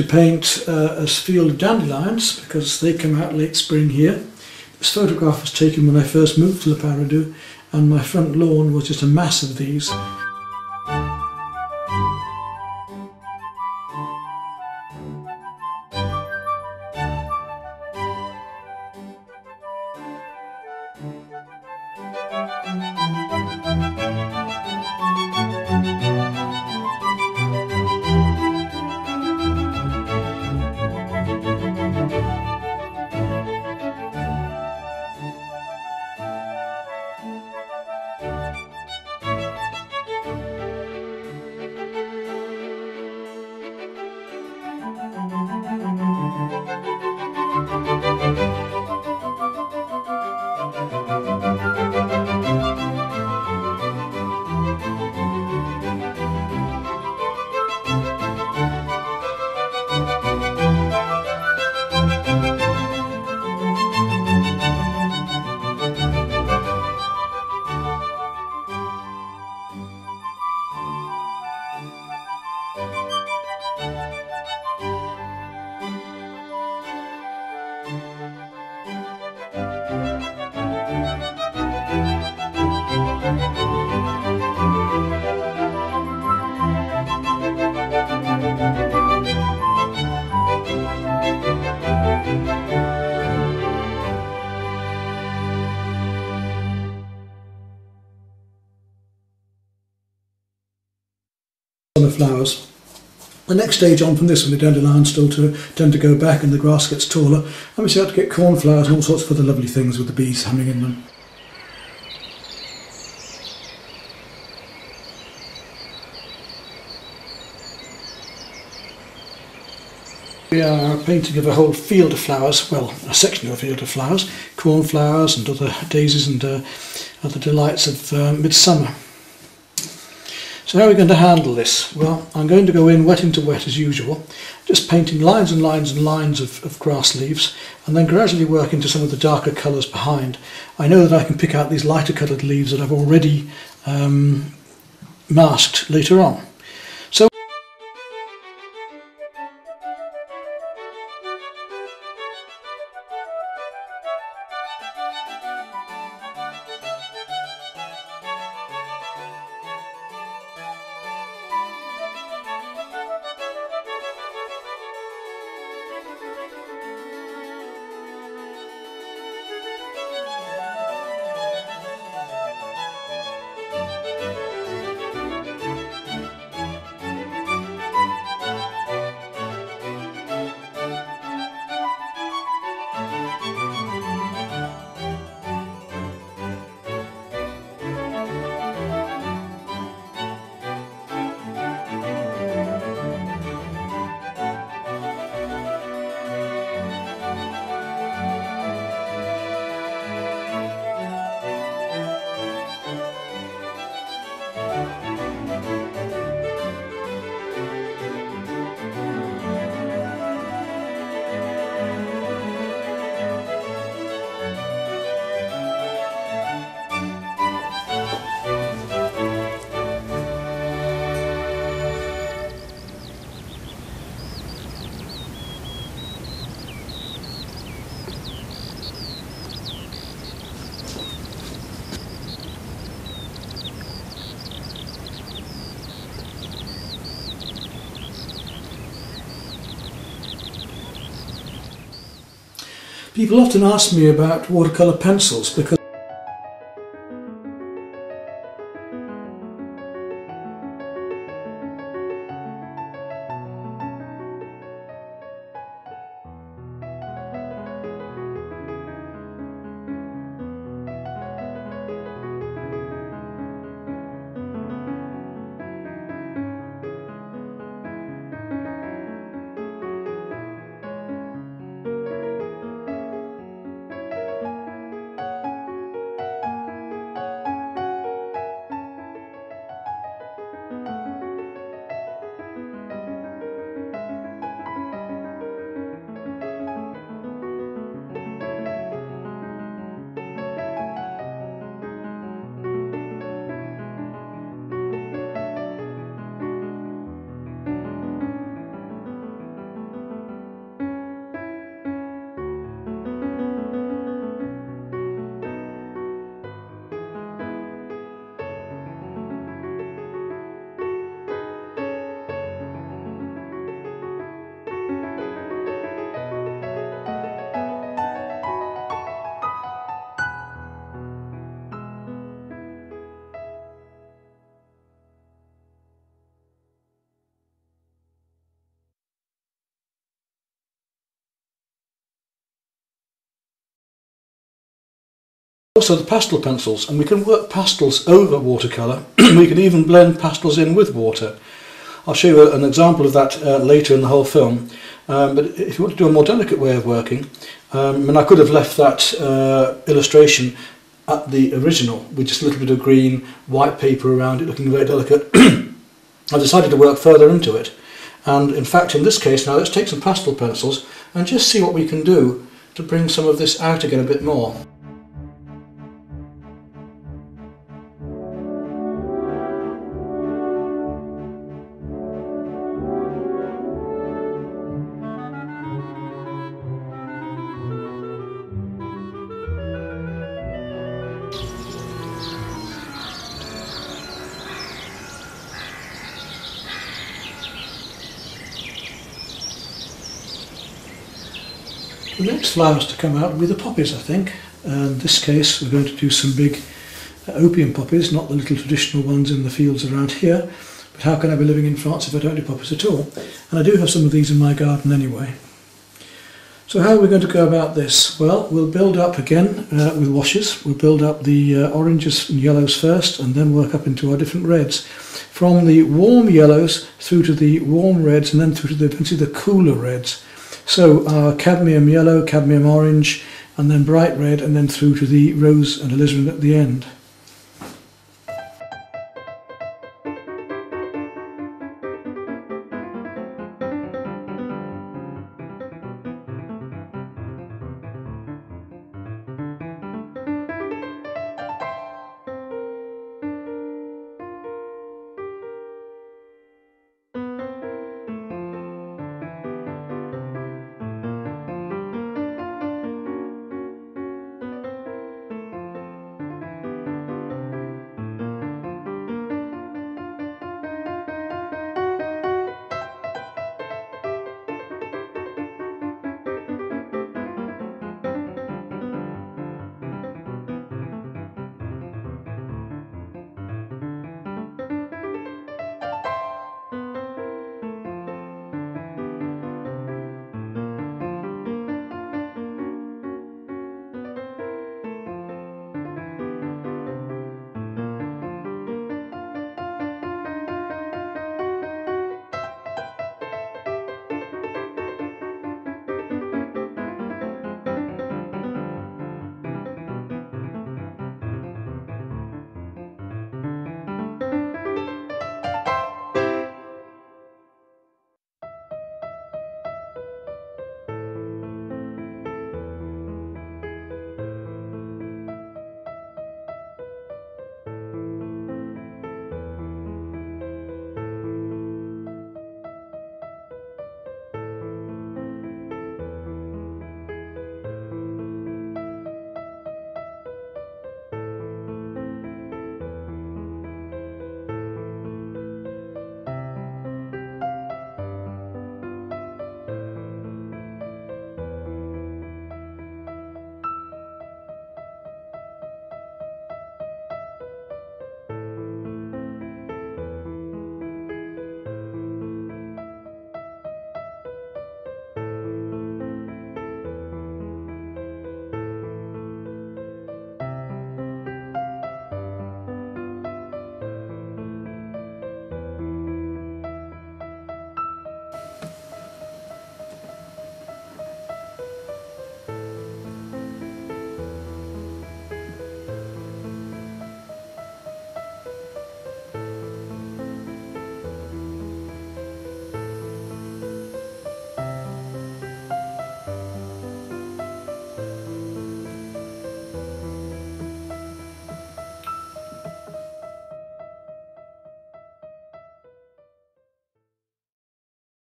To paint a field of dandelions because they come out late spring here. This photograph was taken when I first moved to Le Paradou, and my front lawn was just a mass of these. Summer flowers. The next stage on from this, when the dandelions still tend to go back and the grass gets taller, and we start to get cornflowers and all sorts of other lovely things with the bees humming in them. We are painting of a whole field of flowers, well, a section of a field of flowers, cornflowers and other daisies and other delights of midsummer. So how are we going to handle this? Well, I'm going to go in wet into wet as usual, just painting lines and lines and lines of grass leaves, and then gradually work into some of the darker colours behind. I know that I can pick out these lighter coloured leaves that I've already masked later on. So people often ask me about watercolour pencils because Also the pastel pencils, and we can work pastels over watercolour. We can even blend pastels in with water. I'll show you an example of that later in the whole film. But if you want to do a more delicate way of working, and I could have left that illustration at the original with just a little bit of green, white paper around it looking very delicate. I decided to work further into it, and in fact in this case now let's take some pastel pencils and just see what we can do to bring some of this out again a bit more. The next flowers to come out will be the poppies, I think. In this case we're going to do some big opium poppies, not the little traditional ones in the fields around here, but how can I be living in France if I don't do poppies at all? And I do have some of these in my garden anyway. So how are we going to go about this? Well, we'll build up again with washes. We'll build up the oranges and yellows first, and then work up into our different reds. From the warm yellows through to the warm reds, and then through to eventually the cooler reds. So our cadmium yellow, cadmium orange, and then bright red, and then through to the rose and alizarin at the end.